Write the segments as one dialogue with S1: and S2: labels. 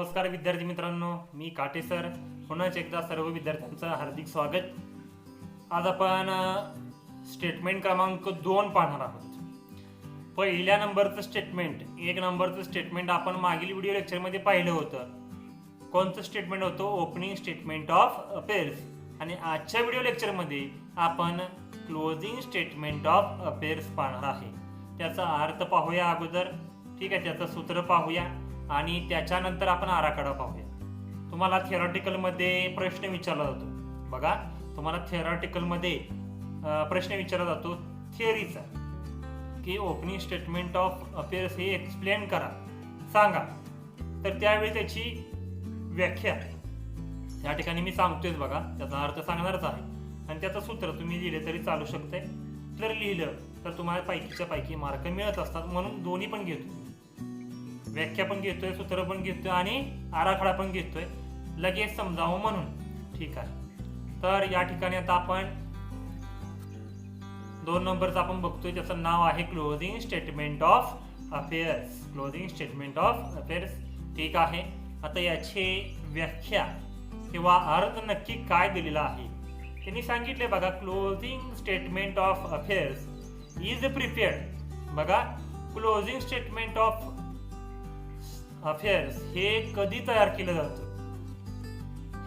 S1: नमस्कार विद्यार्थी मित्रांनो, मी काटे सर. पुन्हा एकदा सर्व विद्यार्थ्यांचं हार्दिक स्वागत. आज आपण स्टेटमेंट क्रमांक 2 पाहणार आहोत. पहिल्या नंबरचं स्टेटमेंट, 1 नंबरचं स्टेटमेंट आपण मागील व्हिडिओ लेक्चरमध्ये पाहिलं होतं. कोणतं स्टेटमेंट होतं? Opening statement of affairs. आणि आजच्या व्हिडिओ लेक्चरमध्ये आपण क्लोजिंग स्टेटमेंट ऑफ अफेअर्स पाहणार आहे. त्याचा अर्थ पाहूया अगोदर, ठीक आहे. त्याचं सूत्र पाहूया आणि त्याच्यानंतर आपण आराखडा पाहूया. तुम्हाला थिअरॉटिकलमध्ये प्रश्न विचारला जातो. बघा, तुम्हाला थिअरॉटिकलमध्ये प्रश्न विचारला जातो थिअरीचा, की ओपनिंग स्टेटमेंट ऑफ अफेअर्स हे एक्सप्लेन करा, सांगा. तर त्यावेळी त्याची व्याख्या या ठिकाणी मी सांगतोय. बघा, त्याचा अर्थ सांगणारच आहे आणि त्याचं सूत्र तुम्ही लिहिले तरी चालू शकते. जर लिहिलं तर तुम्हाला पैकीच्या पैकी मार्क मिळत असतात, म्हणून दोन्ही पण घेतो. व्याख्या पण घेतोय, सूत्र पण घेतोय आणि आराखडा पण घेतोय, लगेच समजावं म्हणून. ठीक आहे. तर या ठिकाणी आता आपण 2 नंबरचं आपण बघतोय. त्याचं नाव आहे closing statement of affairs. Closing statement of affairs. ठीक आहे. आता याची व्याख्या किंवा अर्थ नक्की काय दिलेला आहे त्यांनी सांगितले. बघा, closing statement of affairs is prepared. बघा, क्लोजिंग स्टेटमेंट ऑफ अफेअर्स हे कधी तयार केलं जातं?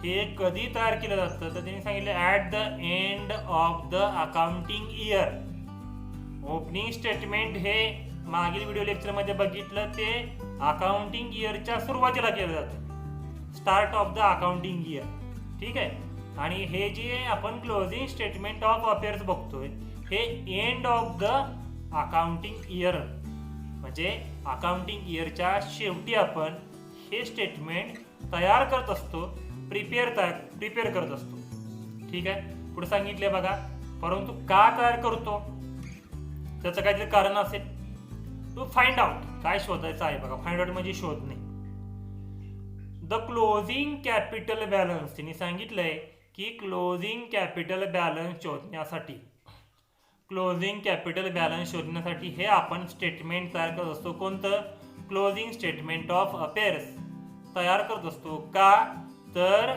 S1: हे कधी तयार केलं जातं तर त्यांनी सांगितलं at the end of the accounting year. Opening statement हे मागील व्हिडिओ लेक्चरमध्ये बघितलं, ते अकाउंटिंग इयरच्या सुरुवातीला केलं जातं, start of the accounting year. ठीक आहे. आणि हे जे आपण क्लोजिंग स्टेटमेंट ऑफ अफेअर्स बघतोय हे end of the accounting year, म्हणजे अकाउंटिंग इयरच्या शेवटी आपण हे स्टेटमेंट तयार करत असतो, प्रिपेअर करत असतो. ठीक आहे. पुढे सांगितले बघा, परंतु का तयार करतो त्याचं काहीतरी कारण असेल. टू फाइंड आउट, काय शोधायचं आहे. बघा, फाइंड आउट म्हणजे शोधणे. The closing capital balance. त्यांनी सांगितलंय की क्लोजिंग कॅपिटल बॅलन्स शोधण्यासाठी, क्लोजिंग कॅपिटल बॅलन्स शोधण्यासाठी हे आपण स्टेटमेंट तयार करत असतो. कोणतं? क्लोजिंग स्टेटमेंट ऑफ अफेअर्स तयार करत असतो. का? तर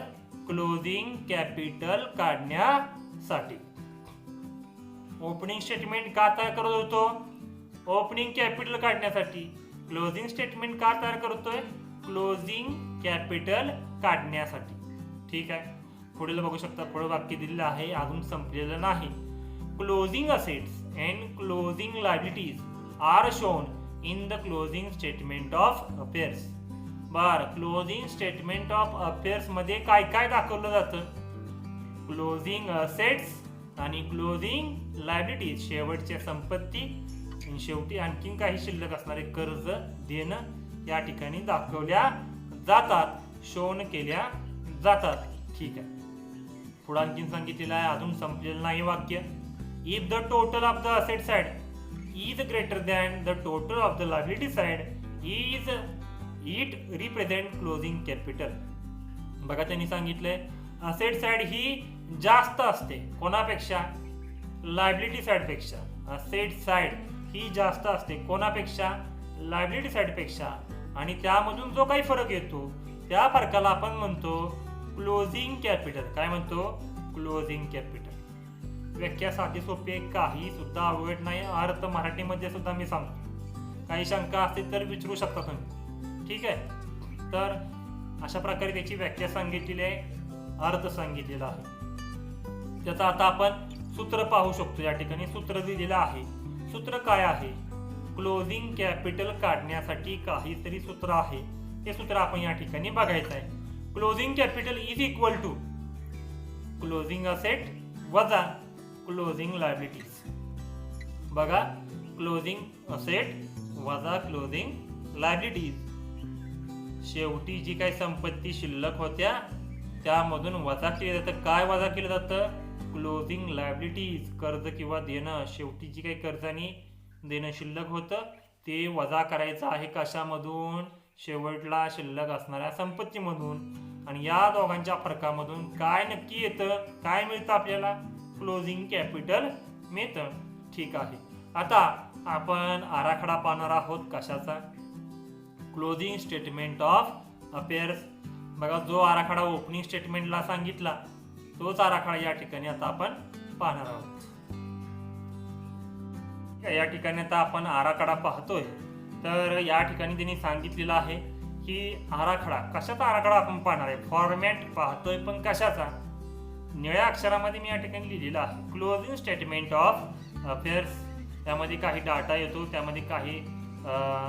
S1: क्लोजिंग कॅपिटल काढण्यासाठी. ओपनिंग स्टेटमेंट का तयार करत होतो? ओपनिंग कॅपिटल काढण्यासाठी. क्लोजिंग स्टेटमेंट का तयार करतोय? क्लोजिंग कॅपिटल काढण्यासाठी. ठीक आहे. पुढील बघू शकता, पुढे वाक्य दिलेलं आहे, अजून संपलेलं नाही. Closing assets and closing liabilities are shown in the closing statement of affairs. Closing statement of affairs मध्ये काय काय दाखवलं जातं? क्लोजिंग असेट्स आणि क्लोजिंग लायबिलिटीज, शेवटच्या संपत्ती आणि शेवटी आणखीन काही शिल्लक असणारे कर्ज देणं या ठिकाणी दाखवल्या जातात, शोन केल्या जातात. ठीक आहे. पुढे आणखीन सांगितलेलं आहे, अजून संपलेलं नाही वाक्य. If the total of the asset side is greater than the total of the liability side, it represent closing capital. बघा, त्यांनी सांगितलंय असेट साइड ही जास्त असते कोणापेक्षा? लायबिलिटी साइड पेक्षा. असेट साइड ही जास्त असते कोणापेक्षा? लायबिलिटी साइड पेक्षा. आणि त्यामधून जो काही फरक येतो त्या फरकाला आपण म्हणतो क्लोजिंग कॅपिटल. काय म्हणतो? Closing capital. व्याख्या साधी सोपी आहे, काही सुद्धा अवघड नाही. अर्थ मराठीमध्ये सुद्धा मी सांगतो. काही शंका असतील तर विचारू शकता तुम्ही. ठीक आहे. तर अशा प्रकारे त्याची व्याख्या सांगितलेली आहे, अर्थ सांगितलेला आहे. त्याचा आता आपण सूत्र पाहू शकतो. या ठिकाणी सूत्र दिलेलं आहे. सूत्र काय आहे? क्लोजिंग कॅपिटल काढण्यासाठी काहीतरी सूत्र आहे, ते सूत्र आपण या ठिकाणी बघायचं आहे. Closing capital is equal to closing asset वजा क्लोजिंग लायबिलिटीज. बघा, क्लोजिंग असेट वजा क्लोजिंग लायबिलिटीज, शेवटी जी काही संपत्ती शिल्लक होत्या त्यामधून वजा केलं जातं. काय वजा केलं जातं? क्लोजिंग लायबिलिटीज, कर्ज किंवा देणं. शेवटी जी काही कर्ज आणि देणं शिल्लक होतं ते वजा करायचं आहे. कशामधून? शेवटला शिल्लक असणाऱ्या संपत्तीमधून. आणि या दोघांच्या फरकामधून काय नक्की येतं? काय मिळतं आपल्याला? क्लोजिंग कॅपिटल मिळतं. ठीक आहे. आता आपण आराखडा पाहणार आहोत. कशाचा? Closing statement of affairs. बघा, जो आराखडा ओपनिंग स्टेटमेंटला सांगितला तोच आराखडा या ठिकाणी आता आपण पाहणार आहोत. या ठिकाणी आता आपण आराखडा पाहतोय. तर या ठिकाणी त्यांनी सांगितलेलं आहे की आराखडा, कशाचा आराखडा आपण पाहणार आहे. फॉर्मॅट पाहतोय पण कशाचा, निळ्या अक्षरामध्ये मी या ठिकाणी लिहिलेलं आहे क्लोजिंग स्टेटमेंट ऑफ अफेअर्स. त्यामध्ये काही डाटा येतो, त्यामध्ये काही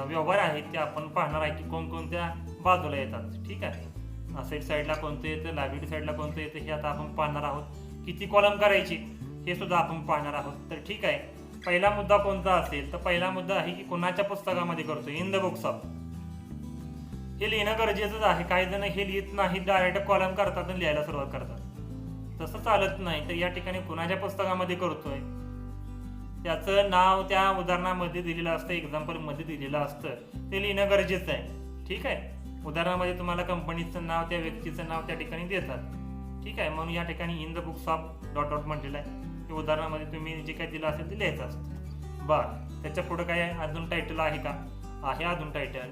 S1: व्यवहार आहेत ते आपण पाहणार आहे की कोणकोणत्या बाजूला येतात. ठीक आहे, असेट साईडला कोणतं येतं, लायबिलिटी साईडला कोणतं येतं हे आता आपण पाहणार आहोत. किती कॉलम करायची हे सुद्धा आपण पाहणार आहोत. तर ठीक आहे, पहिला मुद्दा कोणता असेल तर पहिला मुद्दा आहे की कोणाच्या पुस्तकामध्ये करतो, इन द बुक्स ऑफ. हे लिहिणं गरजेचंच आहे. काही जण हे लिहित नाही, डायरेक्ट कॉलम करतात आणि लिहायला सुरुवात करतात. तसं चालत नाही. तर या ठिकाणी कोणाच्या पुस्तकामध्ये करतोय त्याचं नाव त्या उदाहरणामध्ये दिलेलं असतं, एक्झाम्पलमध्ये दिलेलं असतं, ते लिहिणं गरजेचं आहे. ठीक आहे, उदाहरणामध्ये तुम्हाला कंपनीचं नाव, त्या व्यक्तीचं नाव त्या ठिकाणी देतात. ठीक आहे, म्हणून या ठिकाणी in the books of dot dot म्हटलेलं आहे. ते उदाहरणामध्ये तुम्ही जे काही दिलं असेल ते लिहायचं असतं. बरं, त्याच्या पुढं काय अजून टायटल आहे का? आहे अजून title,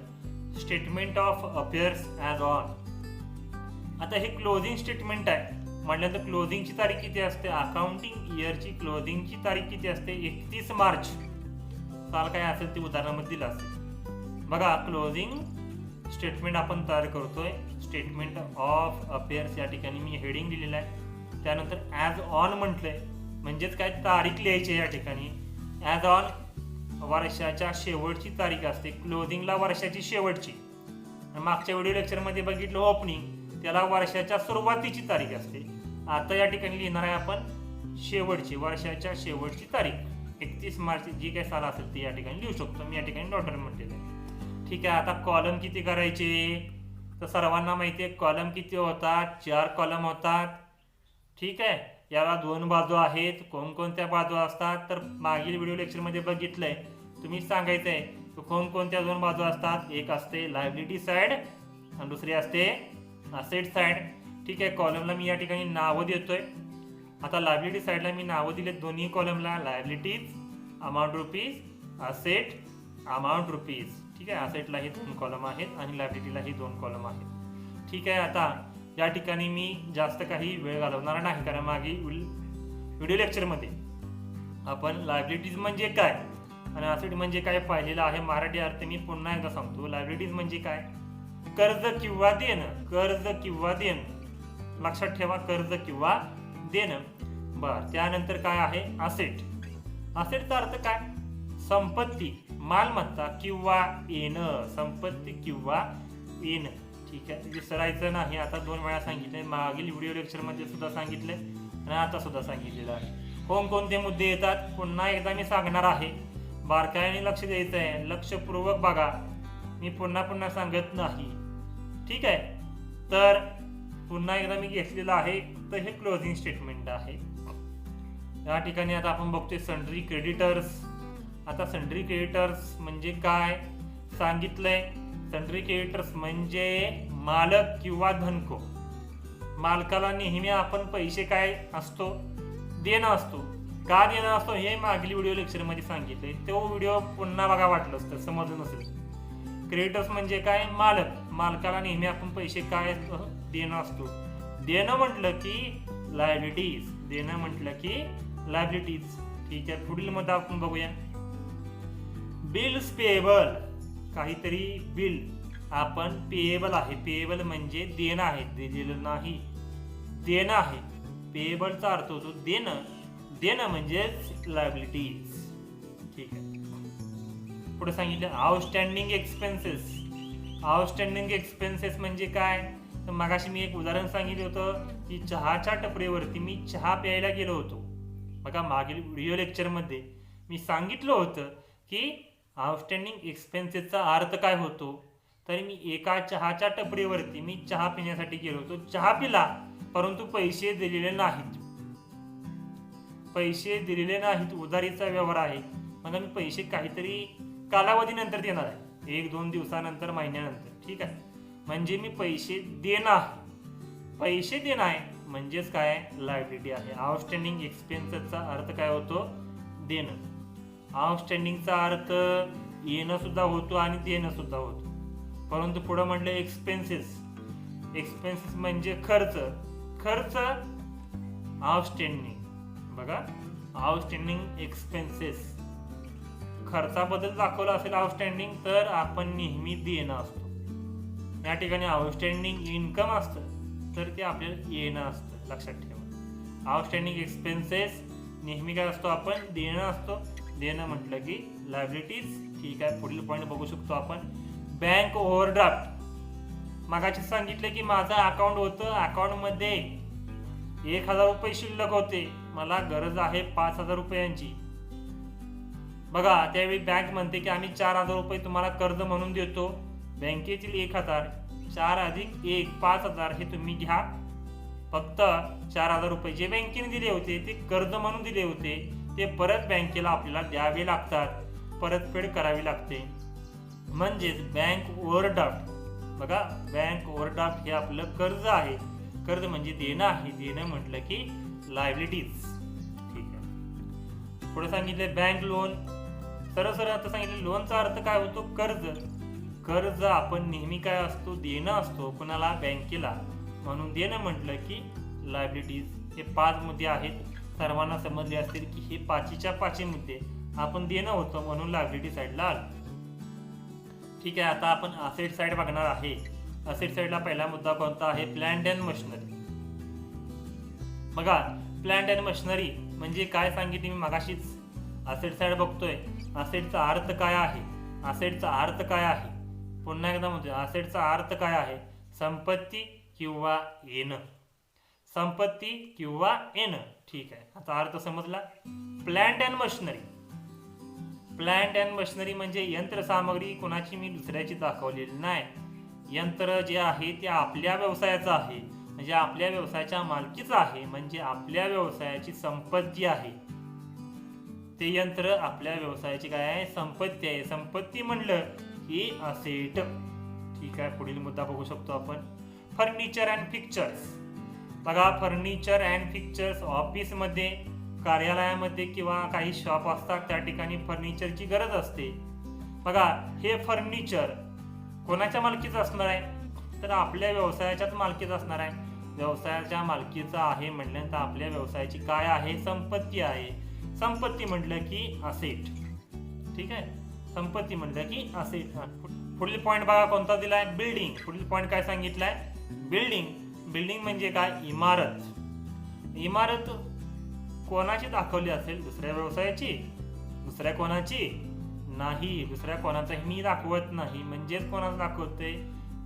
S1: statement of affairs as on. आता हे क्लोजिंग स्टेटमेंट आहे म्हटल्यानंतर क्लोजिंगची तारीख किती असते, अकाउंटिंग इयरची क्लोजिंगची तारीख किती असते, 31 मार्च. काल काय असेल ते उदाहरणामध्ये दिलं असेल. बघा, क्लोजिंग स्टेटमेंट आपण तयार करतोय, स्टेटमेंट ऑफ अफेअर्स या ठिकाणी मी हेडिंग दिलेलं आहे. त्यानंतर ॲज ऑन म्हटलंय, म्हणजेच काय तारीख लिहायची या ठिकाणी. ॲज ऑन वर्षाच्या शेवटची तारीख असते, क्लोजिंगला वर्षाची शेवटची. मागच्या व्हिडिओ लेक्चरमध्ये बघितलं ओपनिंग, त्याला वर्षाच्या सुरुवातीची तारीख असते. आता या ठिकाणी लिहिणार आहे आपण शेवटची, वर्षाच्या शेवटची तारीख 31 मार्च, जी काही साल असेल ती या ठिकाणी लिहू शकतो. मी या ठिकाणी डॉटर म्हटलेलं आहे. ठीक आहे, आता कॉलम किती करायचे तर सर्वांना माहिती आहे कॉलम किती होतात, 4 कॉलम होतात. ठीक आहे, याला 2 बाजू आहेत. कोणकोणत्या बाजू असतात तर मागील व्हिडिओ लेक्चरमध्ये बघितलंय. तुम्ही सांगायचं आहे कोणकोणत्या 2 बाजू असतात. एक असते लायबिलिटी साईड आणि दुसरी असते असेट साईड. ठीक आहे, कॉलमला मी या ठिकाणी नावं देतोय. आता लायबिलिटी साईडला मी नावं दिलेत दोन्ही कॉलमला, liabilities amount rupees, asset amount rupees. ठीक आहे, असेटला हे 2 कॉलम आहेत आणि लायबिलिटीला हे 2 कॉलम आहेत. ठीक आहे, आता या ठिकाणी मी जास्त काही वेळ घालवणार नाही, कारण मागे व्हिडिओ लेक्चरमध्ये आपण लायबिलिटीज म्हणजे काय आणि असेट म्हणजे काय पाहिलेलं आहे. मराठी अर्थ मी पुन्हा एकदा सांगतो. लायबिलिटीज म्हणजे काय, कर्ज किंवा देणं, कर्ज किंवा देणं, लक्षात ठेवा, कर्ज किंवा देणं. बरं, त्यानंतर काय आहे असेट. असेटचा अर्थ काय, संपत्ती, मालमत्ता किंवा येणं, संपत्ती किंवा येणं. ठीक आहे, विसरायचं नाही. आता 2 वेळा सांगितलंय, मागील व्हिडिओ लेक्चरमध्ये सुद्धा सांगितलंय आणि आता सुद्धा सांगितलेलं आहे. कोणकोणते मुद्दे येतात पुन्हा एकदा मी सांगणार आहे. बारकाईने लक्ष द्यायचं आहे, लक्षपूर्वक बघा, मी पुन्हा सांगत नाही. ठीक आहे, तर पुन्हा एकदा मी घेतलेलं आहे. तर हे क्लोजिंग स्टेटमेंट आहे. या ठिकाणी आता आपण बघतोय सन्ड्री क्रेडिटर्स. आता सन्ड्री क्रेडिटर्स म्हणजे काय सांगितलंय. सन्ड्री क्रेडिटर्स म्हणजे मालक किंवा धनको. मालकाला नेहमी आपण पैसे काय असतो, देणं असतो. का देणं असतो हे मागील व्हिडिओ लेक्चरमध्ये सांगितलंय. तो व्हिडिओ पुन्हा बघा वाटलं तर समजलं नसेल. क्रेडिटर्स म्हणजे काय, मालक, मालकाला नेहमी आपण पैसे काय देणं असतो. देणं म्हटलं की लायबिलिटीज, देणं म्हटलं की लायबिलिटीज. ठीक आहे, पुढील मुद्दा आपण बघूया. बिल्स पेएबल, काहीतरी बिल आपण पेएबल आहे. पेएबल म्हणजे देणं आहे, दिलेलं नाही, देणं आहे. पेएबलचा अर्थ होतो देणं, देणं म्हणजेच लायबिलिटीज. ठीक आहे, पुढे सांगितलं आउटस्टँडिंग एक्सपेन्सेस. आउटस्टँडिंग एक्सपेन्सेस म्हणजे काय तर मगाशी मी एक उदाहरण सांगितलं होतं की चहाच्या टपरीवरती मी चहा प्यायला गेलो होतो. बघा, मागील व्हिडिओ लेक्चरमध्ये मी सांगितलं होतं की आउटस्टँडिंग एक्सपेन्सेसचा अर्थ काय होतो. तर मी एका चहाच्या टपरीवरती मी चहा पिण्यासाठी गेलो होतो, चहा पिला परंतु पैसे दिलेले नाहीत. पैसे दिलेले नाहीत, उधारीचा व्यवहार आहे. मग मी पैसे काहीतरी कालावधीनंतर देणार आहे, 1-2 दिवसानंतर, महिन्यानंतर. ठीक आहे, म्हणजे मी पैसे देणं आहे. पैसे देणं आहे म्हणजेच काय, लायबिलिटी आहे. आउटस्टँडिंग एक्सपेन्सेसचा अर्थ काय होतो, देणं. आउटस्टँडिंगचा अर्थ येणं सुद्धा होतो आणि देणं सुद्धा होतो. परंतु पुढं म्हटलं एक्सपेन्सेस, एक्सपेन्सेस म्हणजे खर्च. खर्च आउटस्टँडिंग. बघा, आउटस्टँडिंग एक्सपेन्सेस. खर्चाबद्दल दाखवलं असेल आउटस्टँडिंग तर आपण नेहमी देणं असतो. या ठिकाणी आउटस्टँडिंग इन्कम असतं तर ते आपल्याला येणं असतं, लक्षात ठेवा. आउटस्टँडिंग एक्सपेन्सेस नेहमी काय असतो, आपण देणं असतो. देणं म्हटलं की लायबिलिटीज. ठीक आहे, पुढील पॉईंट बघू शकतो आपण. Bank overdraft. मागाशी सांगितलं की माझं अकाउंट होतं, अकाउंटमध्ये 1,000 रुपये शिल्लक होते, मला गरज आहे 5,000 रुपयांची. बघा, त्यावेळी बँक म्हणते की आम्ही 4,000 रुपये तुम्हाला कर्ज म्हणून देतो. बँकेतील 1,000, 4 अधिक 1 5,000 हे तुम्ही घ्या. फक्त 4,000 रुपये जे बँकेने दिले होते ते कर्ज म्हणून दिले होते, ते परत बँकेला आपल्याला द्यावे लागतात, परतफेड करावी लागते. म्हणजेच बँक ओव्हरड्राफ्ट. बघा, बँक ओव्हरड्राफ्ट हे आपलं कर्ज आहे. कर्ज म्हणजे देणं आहे. देणं म्हटलं की लायबिलिटीज. ठीक आहे, पुढे सांगितलं बँक लोन. सरळ आता सांगितलं लोनचा अर्थ काय होतो, कर्ज. कर्ज आपण नेहमी काय असतो, देणं असतो कुणाला, बँकेला. म्हणून देणं म्हटलं की लायबिलिटीज. हे 5 मुद्दे आहेत, सर्वांना समजले असतील की हे 5च्या 5 मुद्दे आपण देणं होतं म्हणून लायबिलिटी साईडला आलं. ठीक आहे, आता आपण असेट साईड बघणार आहे. असेट साईडला पहिला मुद्दा कोणता आहे, प्लांट अँड मशिनरी. बघा, प्लांट अँड मशिनरी म्हणजे काय सांगितले मी मगाशीच. असेट साईड बघतोय, असेटचा अर्थ काय आहे. असेटचा अर्थ काय आहे, पुन्हा एकदा म्हणतोय, असेटचा अर्थ काय आहे, संपत्ती किंवा येणं. संपत्ती किंवा येणं. ठीक आहे, आता अर्थ समजला. Plant and machinery. Plant and machinery म्हणजे यंत्रसामग्री कोणाची मी दुसऱ्याची दाखवलेली नाही. यंत्र जे आहे ते आपल्या व्यवसायाचं आहे, म्हणजे आपल्या व्यवसायाच्या मालकीचं आहे, म्हणजे आपल्या व्यवसायाची संपत्ती आहे. ते यंत्र आपल्या व्यवसायाची काय आहे, संपत्ती आहे. संपत्ती म्हणलं की असेट. ठीक आहे, पुढील मुद्दा बघू शकतो आपण. Furniture and fixtures. बघा, फर्निचर अँड फिक्चर्स ऑफिसमध्ये, कार्यालयामध्ये किंवा काही शॉप असतात त्या ठिकाणी फर्निचरची गरज असते. बघा, हे फर्निचर कोणाच्या मालकीचं असणार आहे, तर आपल्या व्यवसायाच्याच मालकीचं असणार आहे. व्यवसायाच्या मालकीचं आहे म्हटल्यानंतर आपल्या व्यवसायाची काय आहे, संपत्ती आहे. संपत्ती म्हटलं की असेट. ठीक आहे, संपत्ती म्हटलं की असेट. पुढील पॉईंट बघा कोणता दिलाय, बिल्डिंग. पुढील पॉईंट काय सांगितलाय, बिल्डिंग. बिल्डिंग म्हणजे काय, इमारत. इमारत कोणाची दाखवली असेल, दुसऱ्या व्यवसायाची, दुसऱ्या कोणाची नाही. दुसऱ्या कोणाचाही मी दाखवत नाही, म्हणजेच कोणाचं दाखवतोय,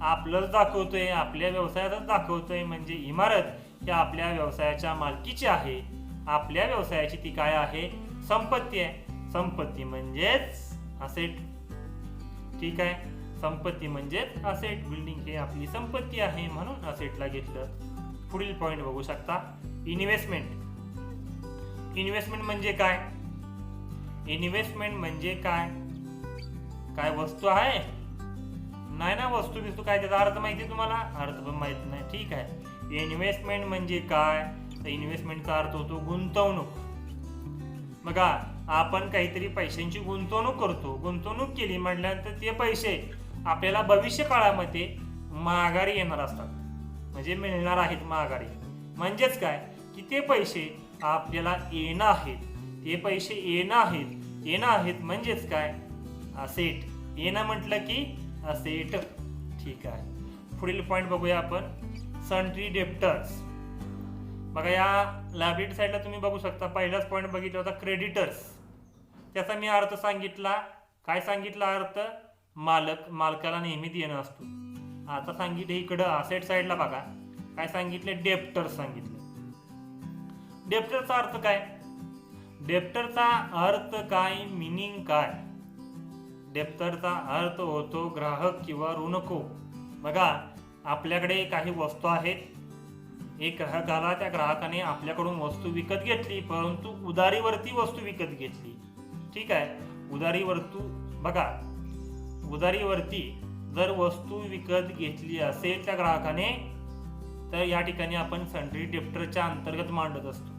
S1: आपलंच दाखवतोय, आपल्या व्यवसायातच दाखवतोय. म्हणजे इमारत ही आपल्या व्यवसायाच्या मालकीची आहे. आपल्या व्यवसायाची ती काय आहे, संपत्ती आहे. संपत्ती म्हणजेच असेट. ठीक आहे, संपत्ती म्हणजेच असेट. बिल्डिंग हे आपली संपत्ती आहे म्हणून असेटला घेतलं. पुढील पॉईंट बघू शकता, इन्व्हेस्टमेंट. इन्व्हेस्टमेंट म्हणजे काय, इन्व्हेस्टमेंट म्हणजे काय, काय वस्तू आहे, नाही ना, वस्तू बिस्तू काय, त्याचा अर्थ माहिती आहे तुम्हाला, अर्थ पण माहित नाही. ठीक आहे, इन्व्हेस्टमेंट म्हणजे काय, तर इन्व्हेस्टमेंटचा अर्थ होतो गुंतवणूक. बघा, आपण काहीतरी पैशांची गुंतवणूक करतो. गुंतवणूक केली म्हटल्यानंतर ते पैसे आपल्याला भविष्य काळामध्ये माघारी येणार असतात, म्हणजे मिळणार आहेत माघारी. म्हणजेच काय की ते पैसे आपल्याला येणं आहेत. ते पैसे येणं आहेत. येणं आहेत म्हणजेच काय, असेट. येणं म्हटलं की असेट. ठीक आहे, पुढील पॉईंट बघूया आपण, सन्ट्री डेप्टर्स. बघा, या लायबिलिटी साईडला तुम्ही बघू शकता, पहिलाच पॉईंट बघितला होता क्रेडिटर्स. त्याचा मी अर्थ सांगितला. काय सांगितला अर्थ, मालक, मालकाला नेहमी देणं असतो. आता सांगितलं इकडं असेट साईडला बघा काय सांगितले, डेप्टर्स सांगितले. डेप्टरचा अर्थ काय, डेप्टरचा अर्थ काय, मिनिंग काय. डेप्टरचा अर्थ होतो ग्राहक किंवा ऋणको. बघा, आपल्याकडे काही वस्तू आहेत, एक ग्राहक आला, त्या ग्राहकाने आपल्याकडून वस्तू विकत घेतली, परंतु उधारीवरती वस्तू विकत घेतली. ठीक आहे, उधारीवरती बघा, उधारीवरती जर वस्तू विकत घेतली असेल त्या ग्राहकाने, तर या ठिकाणी आपण सन्ट्री डेप्टरच्या अंतर्गत मांडत असतो.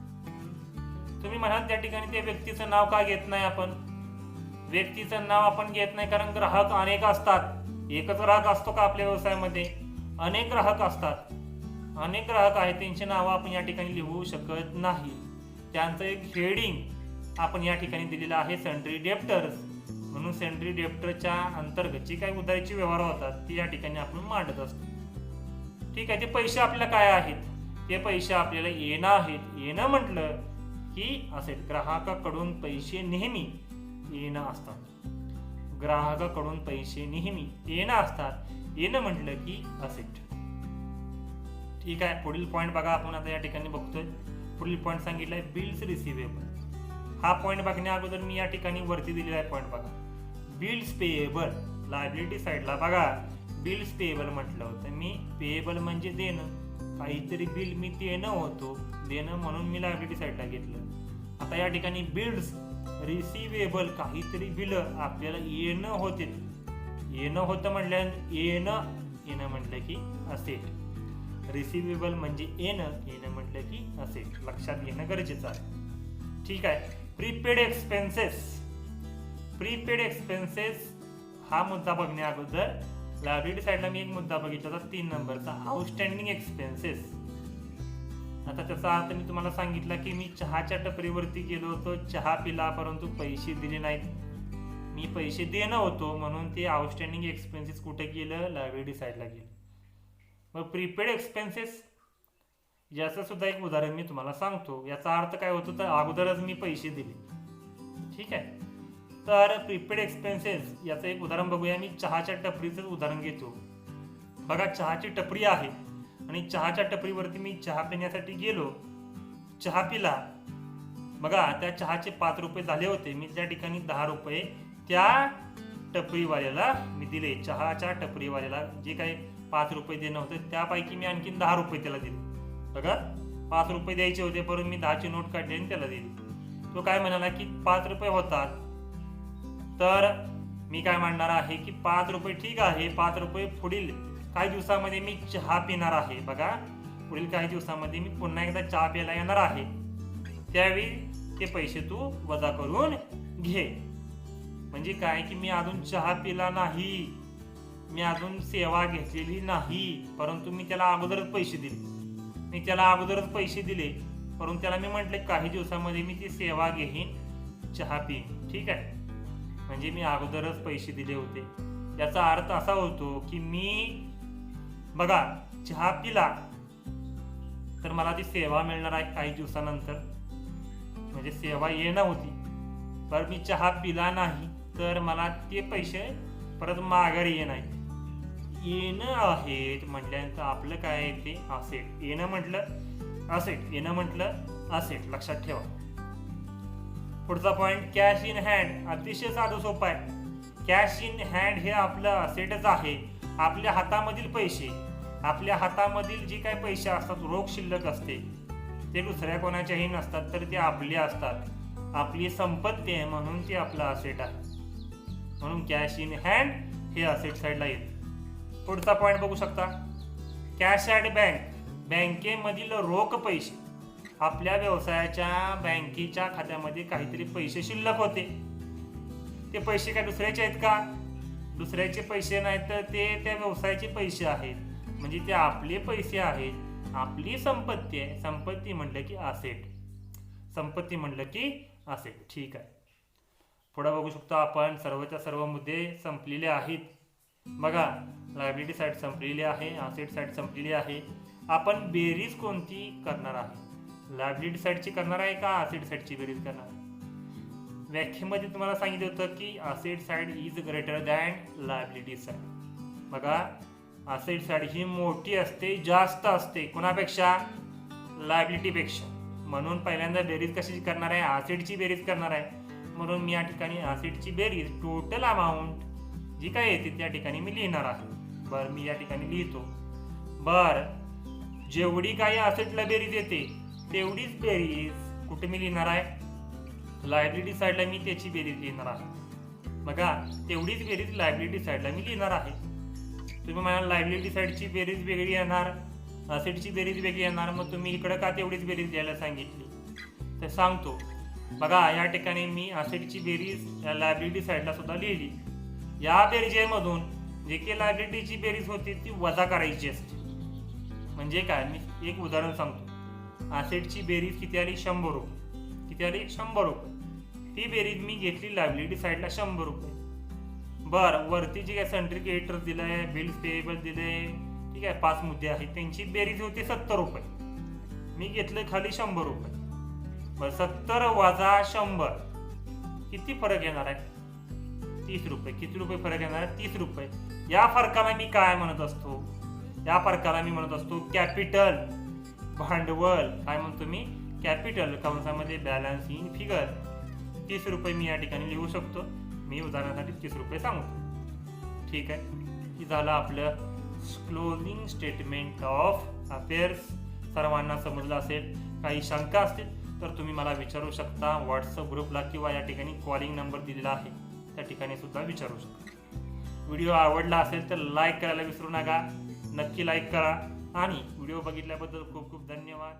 S1: तुम्ही म्हणाल त्या ठिकाणी त्या व्यक्तीचं नाव का घेत नाही आपण, व्यक्तीचं नाव आपण घेत नाही कारण ग्राहक अनेक असतात. एकच ग्राहक असतो का आपल्या व्यवसायामध्ये, अनेक ग्राहक असतात, अनेक ग्राहक आहेत, त्यांची नावं आपण या ठिकाणी लिहू शकत नाही. त्यांचं एक हेडिंग आपण या ठिकाणी दिलेलं आहे सन्ड्री डेप्टर्स. म्हणून सन्ड्री डेप्टरच्या अंतर्गत जी काही उधारीचे व्यवहार होतात ती या ठिकाणी आपण मांडत असतो. ठीक आहे. ते पैसे आपल्याला काय आहेत, ते पैसे आपल्याला येणं आहेत. येणं म्हटलं की असेल, ग्राहकाकडून पैसे नेहमी येणं असतात. ग्राहकाकडून पैसे नेहमी येणं असतात. येणं म्हटलं की असेट. ठीक आहे. पुढील पॉईंट बघा, आपण आता या ठिकाणी बघतोय. पुढील पॉईंट सांगितलाय बिल्स रिसिवेबल. हा पॉईंट बघण्या अगोदर मी या ठिकाणी वरती दिलेला आहे पॉईंट बघा. बिल्स पेएबल, लायबिलिटी साईडला बघा बिल्स पेएबल म्हटलं होतं मी. पेएबल म्हणजे देणं, काहीतरी बिल मी देणं होतो, देणं म्हणून मी लायबिलिटी साईडला घेतलं. आता या ठिकाणी बिल्स रिसिवेबल, काहीतरी बिल आपल्याला येणं होते. येणं होतं म्हटल्यानंतर येणं म्हटलं की असेट. रिसिवेबल म्हणजे येणं म्हटलं की असेट. लक्षात घेणं गरजेचं आहे. ठीक आहे. Prepaid expenses. प्रीपेड एक्सपेन्सेस हा मुद्दा बघण्या अगोदर लायबिलिटी साईडला मी एक मुद्दा बघितला होता 3 नंबरचा, आउटस्टँडिंग एक्सपेन्सेस. आता त्याचा अर्थ मी तुम्हाला सांगितला की मी चहाच्या टपरीवरती गेलो होतो, चहा पिला परंतु पैसे दिले नाहीत. मी पैसे देणं होतो म्हणून ते आउटस्टँडिंग एक्सपेन्सेस कुठे गेलं, लायबिलिटी साईडला गेलं. मग प्रीपेड एक्सपेन्सेस याचं सुद्धा एक उदाहरण मी तुम्हाला सांगतो. याचा अर्थ काय होतो, तर अगोदरच मी पैसे दिले. ठीक आहे. तर प्रीपेड एक्सपेन्सेस याचं एक उदाहरण बघूया. मी चहाच्या टपरीचं उदाहरण घेतो. बघा चहाची टपरी आहे आणि चहाच्या टपरीवरती मी चहा पिण्यासाठी गेलो, चहा पिला. बघा त्या चहाचे 5 रुपये झाले होते. मी त्या ठिकाणी 10 रुपये त्या टपरीवाल्याला मी दिले. चहाच्या टपरीवाल्याला जे काही 5 रुपये देणं होतं त्यापैकी मी आणखीन 10 रुपये त्याला दिले. बघा 5 रुपये द्यायचे होते परंतु मी 10ची नोट काढली आणि त्याला दिली. तो काय म्हणाला की 5 रुपये होतात, तर मी काय म्हणणार आहे की 5 रुपये ठीक आहे, 5 रुपये पुढील काही दिवसामध्ये मी चहा पिणार आहे. बघा पुढील काही दिवसामध्ये मी पुन्हा एकदा चहा प्यायला येणार आहे, त्यावेळी ते पैसे तू वजा करून घे. म्हणजे काय की मी अजून चहा पिला नाही, मी अजून सेवा घेतलेली नाही, परंतु मी त्याला अगोदरच पैसे दिले. मी त्याला अगोदरच पैसे दिले परंतु त्याला मी म्हटले काही दिवसामध्ये मी ती सेवा घेईन, चहा पिईन. ठीक आहे. म्हणजे मी अगोदरच पैसे दिले होते. याचा अर्थ असा होतो की मी बघा चहा पिला तर मला ती सेवा मिळणार आहे काही दिवसानंतर, म्हणजे सेवा येणं होती. पण मी चहा पिला नाही तर मला ते पैसे परत माघारी येणार. येणं आहेत म्हटल्यानंतर आपलं काय आहे ते असेट. येणं म्हटलं असेट, येणं म्हटलं असेट. लक्षात ठेवा. पुढचा पॉईंट कॅश इन हँड. अतिशय साधं सोपं आहे. कॅश इन हँड हे आपलं असेटच आहे. आपल्या हातामधील पैसे, आपल्या हातामधील जे काही पैसे असतात, रोख शिल्लक असते, ते दुसऱ्या कोणाच्याही नसतात, तर ते आपले असतात. आपली संपत्ती आहे म्हणून ते आपलं असेट आहे. म्हणून कॅश इन हँड हे असेट साईडला येते. पुढचा पॉईंट बघू शकता. Cash at bank. बँकेमधील रोख पैसे. आपल्या व्यवसायाच्या बँकेच्या खात्यामध्ये काहीतरी पैसे शिल्लक होते. ते पैसे काय दुसऱ्याचे आहेत का? दुसऱ्याचे पैसे नाहीत, तर ते त्या व्यवसायाचे पैसे आहेत. म्हणजे ते आपले पैसे आहेत, आपली संपत्ती आहे. संपत्ती म्हटलं की असेट. संपत्ती म्हटलं की असेट. ठीक आहे. पुढे बघू शकतो आपण. सर्वच्या सर्व मुद्दे संपलेले आहेत. बघा लायबिलिटी साईड संपलेली आहे, असेट साईड संपलेली आहे. आपण बेरीज कोणती करणार आहे? लायबिलिटी साईडची करणार आहे का असेट साईडची बेरीज करणार आहे? व्याख्येमध्ये तुम्हाला सांगितलं होतं की asset side is greater than liability side. बघा असेट साईड ही मोठी असते, जास्त असते कोणापेक्षा? लायबिलिटीपेक्षा. म्हणून पहिल्यांदा बेरीज कशाची करणार आहे? असेटची बेरीज करणार आहे. म्हणून मी या ठिकाणी असेटची बेरीज, टोटल अमाऊंट जी काय येते त्या ठिकाणी मी लिहिणार आहे. बरं मी या ठिकाणी लिहितो. बरं जेवढी काही असेटला बेरीज येते तेवढीच बेरीज कुठे मी लिहिणार आहे? लायबिलिटी साईडला मी त्याची बेरीज लिहिणार आहे. बघा तेवढीच बेरीज लायबिलिटी साईडला मी लिहिणार आहे. तुम्ही म्हणाल लायबिलिटी साईडची बेरीज वेगळी येणार, असेटची बेरीज वेगळी येणार, मग तुम्ही इकडं का तेवढीच बेरीज द्यायला सांगितली? तर सांगतो. बघा या ठिकाणी मी असेटची बेरीज लायबिलिटी साईडला सुद्धा लिहिली. या बेरजेमधून जे काही लायबिलिटीची बेरीज होती ती वजा करायची असते. म्हणजे काय, मी एक उदाहरण सांगतो. असेटची बेरीज किती आली, 100 रुपये. किती आली, 100 रुपये. ती बेरीज मी घेतली लायबिलिटी साईडला 100 रुपये. बरं, वरती जे काय सन्ट्री क्रेडिटर दिलंय, बिल्स पेएबल दिले, ठीक आहे, 5 मुद्दे आहेत, त्यांची बेरीज होती 70 रुपये. मी घेतले खाली 100 रुपये. बरं, 70 वजा 100 किती फरक येणार आहे, 30 रुपये. किती रुपये फरक येणार आहे, 30 रुपये. या फरकाला मी काय म्हणत असतो, या फरकाला मी म्हणत असतो कॅपिटल, भांडवल. काय म्हणतो मी, कॅपिटल, कंसामध्ये बॅलन्स इन फिगर. 30 रुपये मी या ठिकाणी लिहू शकतो. मी उदाहरणासाठी 30 रुपये सांगतो. ठीक आहे, की झालं आपलं क्लोजिंग स्टेटमेंट ऑफ अफेअर्स. सर्वांना समजलं असेल. काही शंका असतील तर तुम्ही मला विचारू शकता व्हॉट्सअप ग्रुपला, किंवा या ठिकाणी कॉलिंग नंबर दिलेला आहे त्या ठिकाणी सुद्धा विचारू शकता. व्हिडिओ आवडला असेल तर लाईक करायला विसरू नका. नक्की लाईक करा. आणि व्हिडिओ बघितल्याबद्दल खूप खूप धन्यवाद.